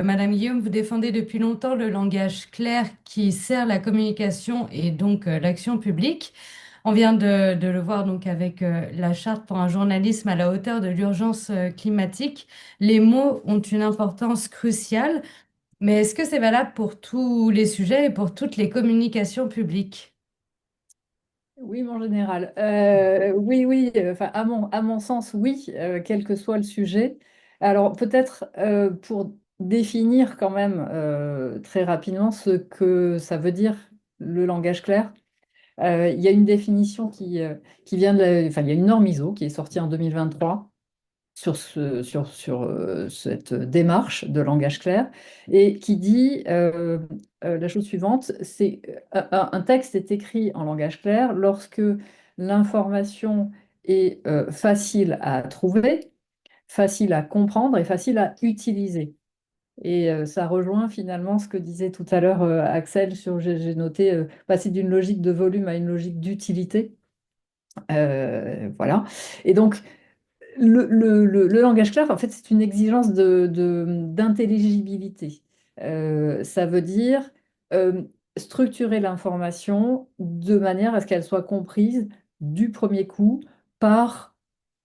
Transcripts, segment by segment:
Madame Guillaume, vous défendez depuis longtemps le langage clair qui sert la communication et donc l'action publique. On vient de le voir donc avec la charte pour un journalisme à la hauteur de l'urgence climatique. Les mots ont une importance cruciale, mais est-ce que c'est valable pour tous les sujets et pour toutes les communications publiques? Oui, mon général. Oui, oui, enfin, à mon sens, oui, quel que soit le sujet. Alors, peut-être pour définir quand même très rapidement ce que ça veut dire le langage clair, il y a une définition qui vient enfin, il y a une norme ISO qui est sortie en 2023 sur cette démarche de langage clair et qui dit la chose suivante, c'est un texte est écrit en langage clair lorsque l'information est facile à trouver, facile à comprendre et facile à utiliser. Et ça rejoint finalement ce que disait tout à l'heure Axel sur, j'ai noté, passer d'une logique de volume à une logique d'utilité. Voilà. Et donc, le langage clair, en fait, c'est une exigence d'intelligibilité. Ça veut dire euh, structurer l'information de manière à ce qu'elle soit comprise du premier coup par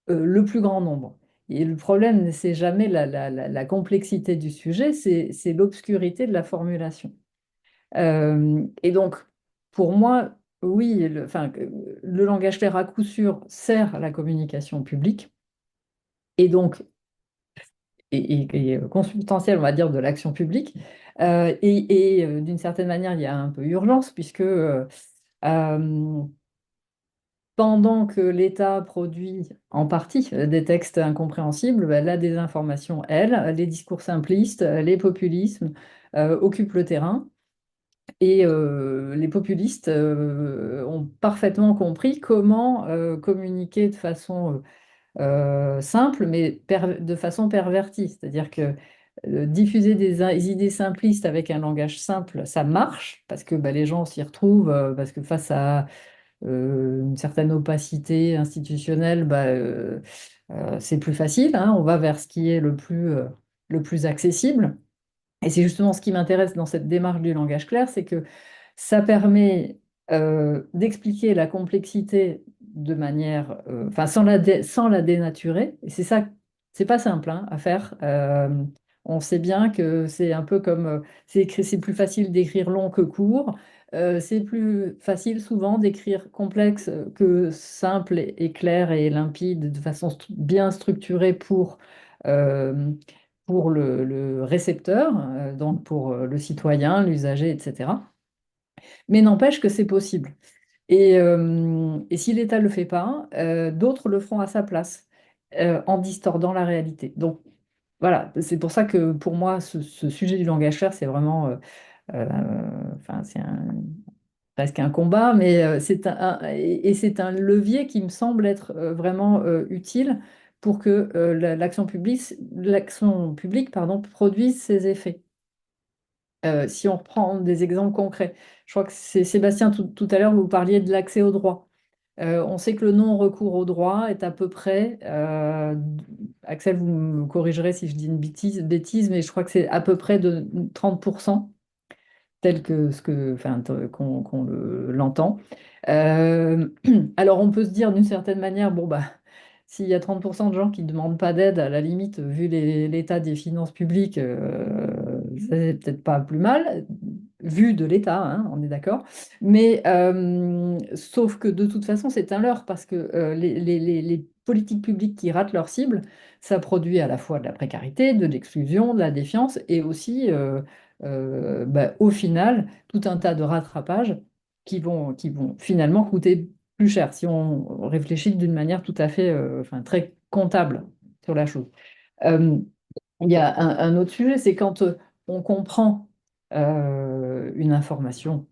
le plus grand nombre. Et le problème, c'est jamais la complexité du sujet, c'est l'obscurité de la formulation. Et donc, pour moi, oui, enfin, le langage clair à coup sûr sert à la communication publique et donc consubstantiel, on va dire, de l'action publique. D'une certaine manière, il y a un peu urgence, puisque euh, pendant que l'État produit en partie des textes incompréhensibles, ben, la désinformation, elle, les discours simplistes, les populismes occupent le terrain. Et les populistes ont parfaitement compris comment communiquer de façon simple, mais de façon pervertie. C'est-à-dire que diffuser des idées simplistes avec un langage simple, ça marche, parce que bah, les gens s'y retrouvent, parce que face à une certaine opacité institutionnelle, bah, c'est plus facile, hein, on va vers ce qui est le plus accessible. Et c'est justement ce qui m'intéresse dans cette démarche du langage clair, c'est que ça permet d'expliquer la complexité de manière, enfin, sans la dénaturer. Et c'est ça, c'est pas simple hein, à faire. On sait bien que c'est un peu comme, c'est plus facile d'écrire long que court. C'est plus facile souvent d'écrire complexe que simple et clair et limpide, de façon bien structurée euh, pour le récepteur, donc pour le citoyen, l'usager, etc. Mais n'empêche que c'est possible. Et si l'État ne le fait pas, d'autres le feront à sa place, en distordant la réalité. Donc voilà, c'est pour ça que pour moi, ce sujet du langage clair, c'est vraiment, euh, enfin, presque un combat, mais et c'est un levier qui me semble être vraiment utile pour que l'action publique, pardon, produise ses effets. Si on reprend des exemples concrets, je crois que c'est Sébastien, tout à l'heure, vous parliez de l'accès au droit. On sait que le non-recours au droit est à peu près, Axel, vous me corrigerez si je dis une bêtise, mais je crois que c'est à peu près de 30%, tel que enfin, qu'on l'entend. Euh, alors on peut se dire d'une certaine manière, bon bah, s'il y a 30% de gens qui ne demandent pas d'aide, à la limite, vu l'état des finances publiques, c'est peut-être pas plus mal, vu de l'État, hein, on est d'accord. Mais sauf que de toute façon, c'est un leurre, parce que les politiques publiques qui ratent leur cible, ça produit à la fois de la précarité, de l'exclusion, de la défiance, et aussi, bah, au final, tout un tas de rattrapages qui vont finalement coûter plus cher si on réfléchit d'une manière tout à fait, enfin, très comptable sur la chose. Euh, il y a un autre sujet, c'est quand on comprend une information.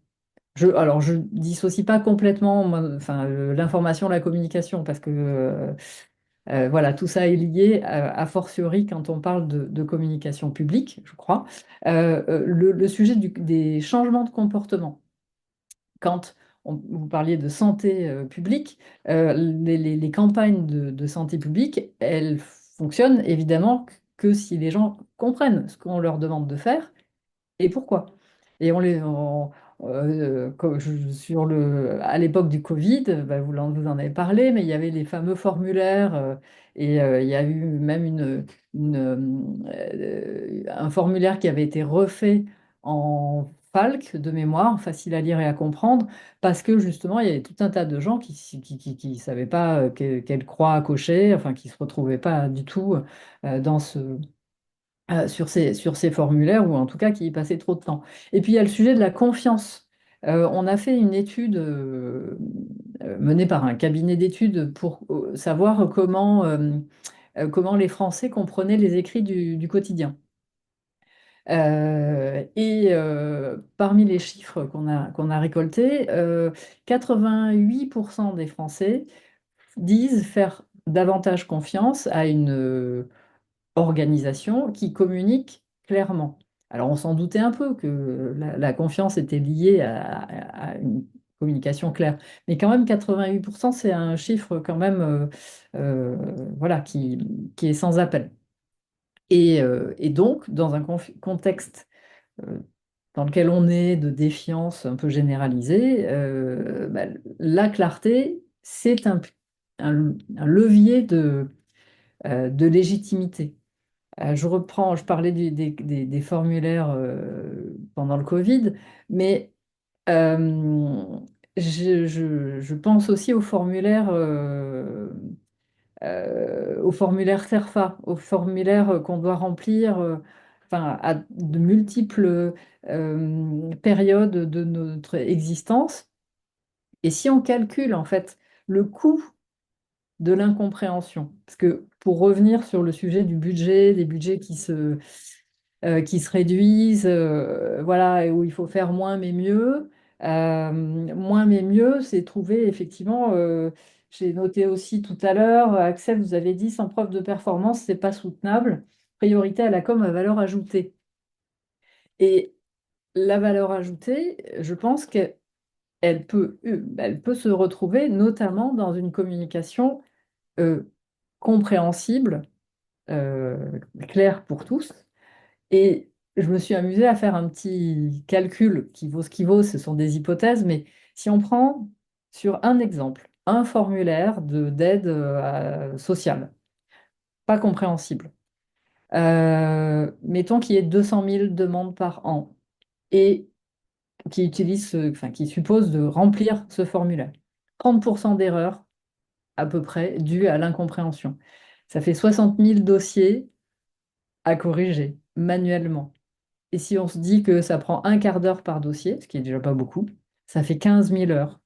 Alors, je dissocie pas complètement moi, enfin, l'information, la communication, parce que voilà, tout ça est lié, a fortiori quand on parle de communication publique, je crois. Le sujet des changements de comportement. Quand vous parliez de santé publique, les campagnes de santé publique, elles fonctionnent évidemment que si les gens comprennent ce qu'on leur demande de faire et pourquoi. Et à l'époque du Covid, bah, vous en avez parlé, mais il y avait les fameux formulaires et il y a eu même un formulaire qui avait été refait en FALC de mémoire, facile à lire et à comprendre, parce que justement, il y avait tout un tas de gens qui savaient pas quelle croix à cocher, enfin, qui se retrouvaient pas du tout dans sur ces formulaires, ou en tout cas qui y passaient trop de temps. Et puis il y a le sujet de la confiance. On a fait une étude menée par un cabinet d'études pour savoir comment les Français comprenaient les écrits du quotidien. Parmi les chiffres qu'on a récoltés, 88% des Français disent faire davantage confiance à une organisation qui communique clairement. Alors on s'en doutait un peu que la confiance était liée à une communication claire, mais quand même 88%, c'est un chiffre quand même euh, voilà, qui est sans appel. Et donc, dans un contexte euh, dans lequel on est de défiance un peu généralisée, bah, la clarté, c'est un levier de légitimité. Je parlais des formulaires pendant le Covid, mais euh, je pense aussi aux formulaires CERFA, aux formulaires qu'on doit remplir enfin, à de multiples périodes de notre existence. Et si on calcule en fait le coût de l'incompréhension. Parce que pour revenir sur le sujet du budget, des budgets qui se réduisent, voilà, et où il faut faire moins mais mieux. Moins mais mieux, c'est trouver effectivement, j'ai noté aussi tout à l'heure, Axel, vous avez dit, sans preuve de performance, c'est pas soutenable. Priorité à la com à valeur ajoutée. Et la valeur ajoutée, je pense qu'elle peut se retrouver notamment dans une communication euh, compréhensible, clair pour tous. Et je me suis amusée à faire un petit calcul qui vaut ce qui vaut, ce sont des hypothèses, mais si on prend sur un exemple, un formulaire d'aide sociale, pas compréhensible, mettons qu'il y ait 200 000 demandes par an et qui suppose de remplir ce formulaire. 30% d'erreurs à peu près dues à l'incompréhension. Ça fait 60 000 dossiers à corriger manuellement. Et si on se dit que ça prend un quart d'heure par dossier, ce qui est déjà pas beaucoup, ça fait 15 000 heures.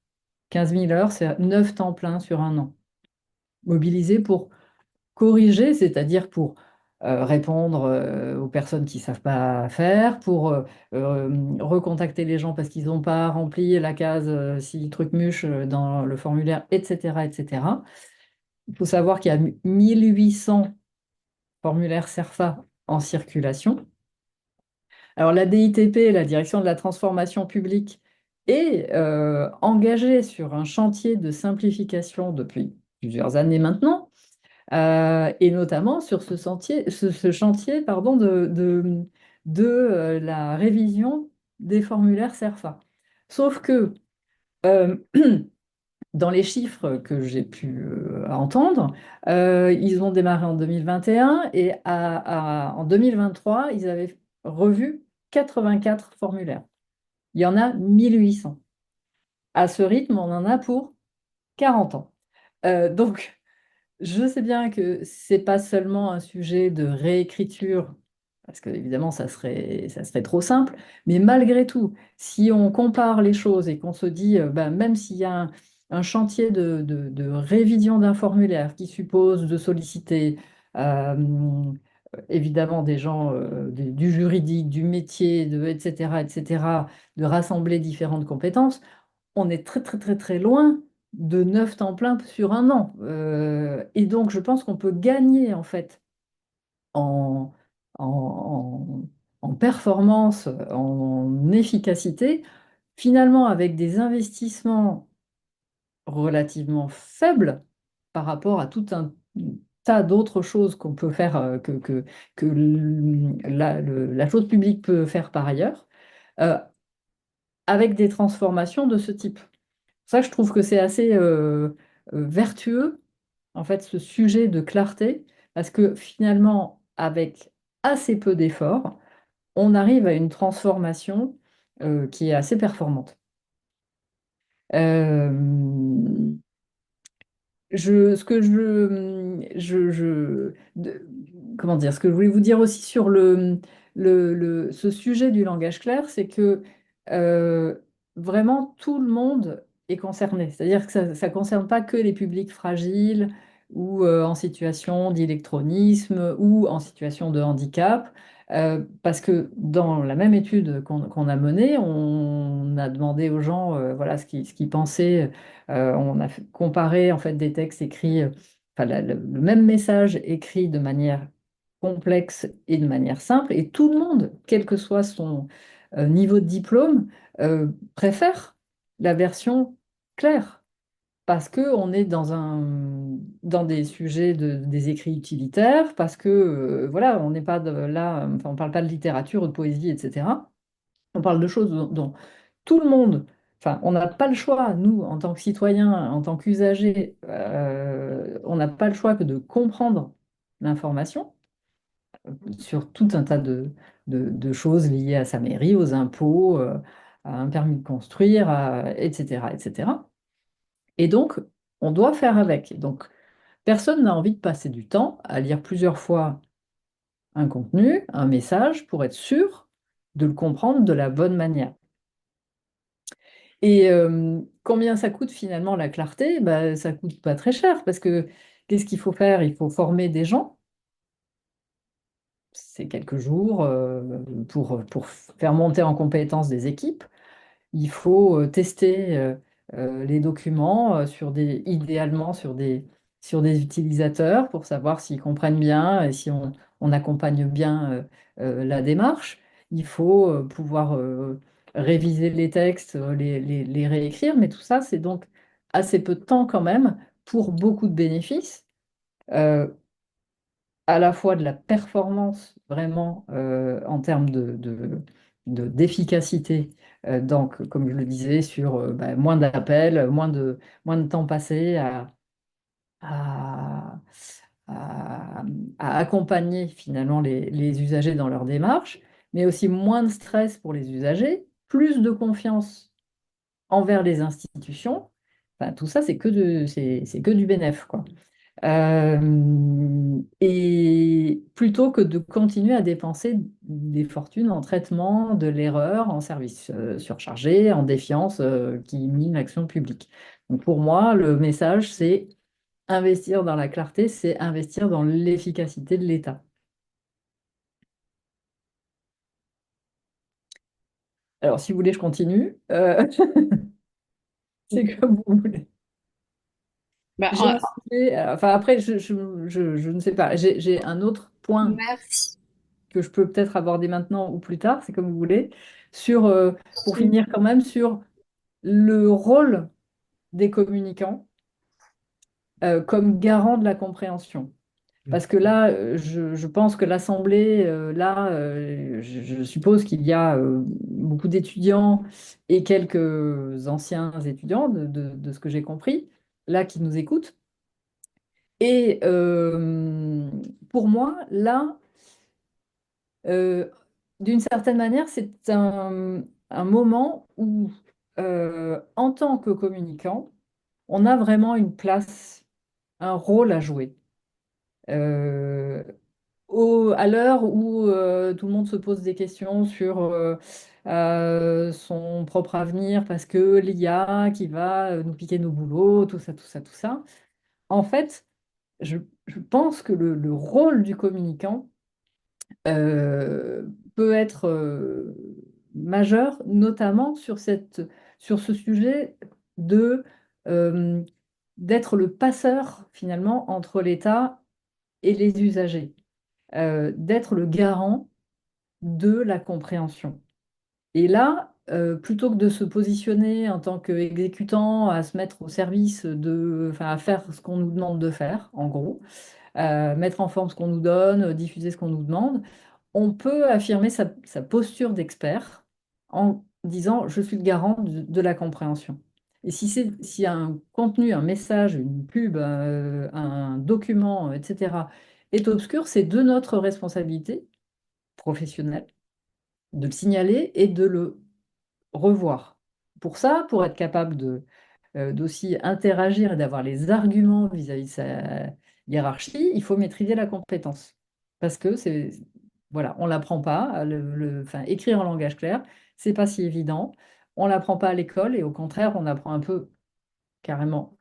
15 000 heures, c'est 9 temps plein sur un an. Mobilisés pour corriger, c'est-à-dire pour répondre aux personnes qui ne savent pas faire, pour recontacter les gens parce qu'ils n'ont pas rempli la case si truc muche dans le formulaire, etc., etc. Il faut savoir qu'il y a 1 800 formulaires CERFA en circulation. Alors la DITP, la Direction de la transformation publique, est engagée sur un chantier de simplification depuis plusieurs années maintenant, et notamment sur ce chantier pardon, de la révision des formulaires CERFA. Sauf que euh, dans les chiffres que j'ai pu entendre, ils ont démarré en 2021 et en 2023, ils avaient revu 84 formulaires. Il y en a 1 800. À ce rythme, on en a pour 40 ans. Donc, je sais bien que c'est pas seulement un sujet de réécriture, parce que évidemment, ça serait trop simple, mais malgré tout, si on compare les choses et qu'on se dit, ben, même s'il y a un chantier de révision d'un formulaire qui suppose de solliciter évidemment des gens du juridique, du métier, etc., etc., de rassembler différentes compétences, on est très, très, très, très loin de 9 temps plein sur un an. Et donc, je pense qu'on peut gagner, en fait, en, en, en performance, en efficacité, finalement, avec des investissements relativement faibles par rapport à tout un tas d'autres choses qu'on peut faire, que la chose publique peut faire par ailleurs, euh, avec des transformations de ce type. C'est ça que je trouve que c'est assez vertueux, en fait, ce sujet de clarté, parce que finalement, avec assez peu d'efforts, on arrive à une transformation qui est assez performante. Euh, ce que comment dire, ce que je voulais vous dire aussi sur ce sujet du langage clair, c'est que euh, vraiment tout le monde est concerné. C'est-à-dire que ça ne concerne pas que les publics fragiles ou en situation d'électronisme ou en situation de handicap. Parce que dans la même étude qu'on a menée, on a demandé aux gens voilà, ce qu'ils pensaient. On a comparé en fait des textes écrits, enfin le même message écrit de manière complexe et de manière simple, et tout le monde, quel que soit son niveau de diplôme, préfère la version claire. Parce qu'on est dans des sujets des écrits utilitaires, parce que voilà, on n'est pas là, enfin, on parle pas de littérature ou de poésie, etc. On parle de choses dont tout le monde, enfin, on n'a pas le choix, nous, en tant que citoyens, en tant qu'usagers, on n'a pas le choix que de comprendre l'information sur tout un tas de choses liées à sa mairie, aux impôts, à un permis de construire, etc., etc. Et donc, on doit faire avec. Donc, personne n'a envie de passer du temps à lire plusieurs fois un contenu, un message, pour être sûr de le comprendre de la bonne manière. Et combien ça coûte finalement la clarté? Bah, ça coûte pas très cher parce que qu'est-ce qu'il faut faire? Il faut former des gens. C'est quelques jours pour faire monter en compétence des équipes. Il faut tester les documents idéalement sur des utilisateurs pour savoir s'ils comprennent bien et si on accompagne bien la démarche. Il faut pouvoir réviser les textes, les réécrire, mais tout ça, c'est donc assez peu de temps quand même pour beaucoup de bénéfices. Euh, à la fois de la performance vraiment en termes d'efficacité. Donc, comme je le disais, sur bah, moins d'appels, moins de temps passé à, à- à accompagner finalement les usagers dans leur démarche, mais aussi moins de stress pour les usagers, plus de confiance envers les institutions. Enfin, tout ça, c'est que du bénéf, quoi. Et plutôt que de continuer à dépenser des fortunes en traitement de l'erreur, en service surchargé, en défiance qui mine l'action publique. Donc pour moi, le message, c'est investir dans la clarté, c'est investir dans l'efficacité de l'État. Alors si vous voulez, je continue. C'est comme vous voulez. Bah, J'ai un sujet, enfin après, je ne sais pas. J'ai un autre point merci. que je peux peut-être aborder maintenant ou plus tard, c'est comme vous voulez, sur, pour finir quand même sur le rôle des communicants comme garant de la compréhension. Parce que là, je pense que l'Assemblée, là, je suppose qu'il y a beaucoup d'étudiants et quelques anciens étudiants, de ce que j'ai compris, là, qui nous écoutent. Et pour moi, là, Euh, d'une certaine manière, c'est un moment où, en tant que communicant, on a vraiment une place, un rôle à jouer. Euh, à l'heure où tout le monde se pose des questions sur son propre avenir parce que l'IA qui va nous piquer nos boulots, tout ça, tout ça, tout ça, en fait, je, je pense que le rôle du communicant, euh, peut être majeur, notamment sur ce sujet de, euh, d'être le passeur finalement entre l'État et les usagers, d'être le garant de la compréhension. Et là, plutôt que de se positionner en tant qu'exécutant, à se mettre au service enfin, à faire ce qu'on nous demande de faire, en gros, mettre en forme ce qu'on nous donne, diffuser ce qu'on nous demande, on peut affirmer sa posture d'expert en disant je suis le garant de la compréhension. Et si un contenu, un message, une pub, un document, etc., est obscur, c'est de notre responsabilité professionnelle de le signaler et de le revoir. Pour ça, pour être capable d'aussi interagir et d'avoir les arguments vis-à-vis de sa hiérarchie, il faut maîtriser la compétence. Parce que voilà, on l'apprend pas. Enfin, écrire en langage clair, c'est pas si évident. On l'apprend pas à l'école et au contraire, on apprend un peu carrément.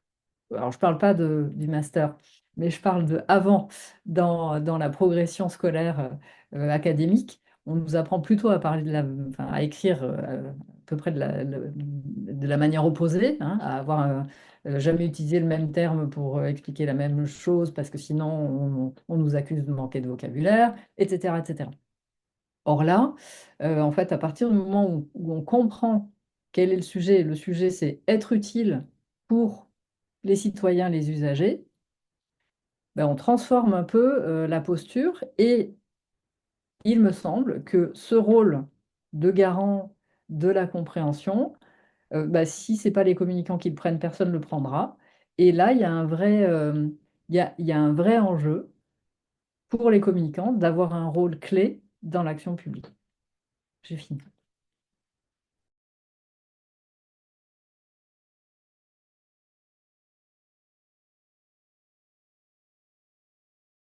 Alors, je parle pas du master, mais je parle de avant, dans la progression scolaire académique. On nous apprend plutôt à parler enfin, à écrire à peu près de la manière opposée, hein, à avoir jamais utilisé le même terme pour expliquer la même chose, parce que sinon on nous accuse de manquer de vocabulaire, etc., etc. Or là, en fait, à partir du moment où on comprend quel est le sujet c'est être utile pour les citoyens, les usagers, ben, on transforme un peu la posture et il me semble que ce rôle de garant de la compréhension, si ce n'est pas les communicants qui le prennent, personne ne le prendra. Et là, il y a un vrai, il y a un vrai enjeu pour les communicants d'avoir un rôle clé dans l'action publique. J'ai fini.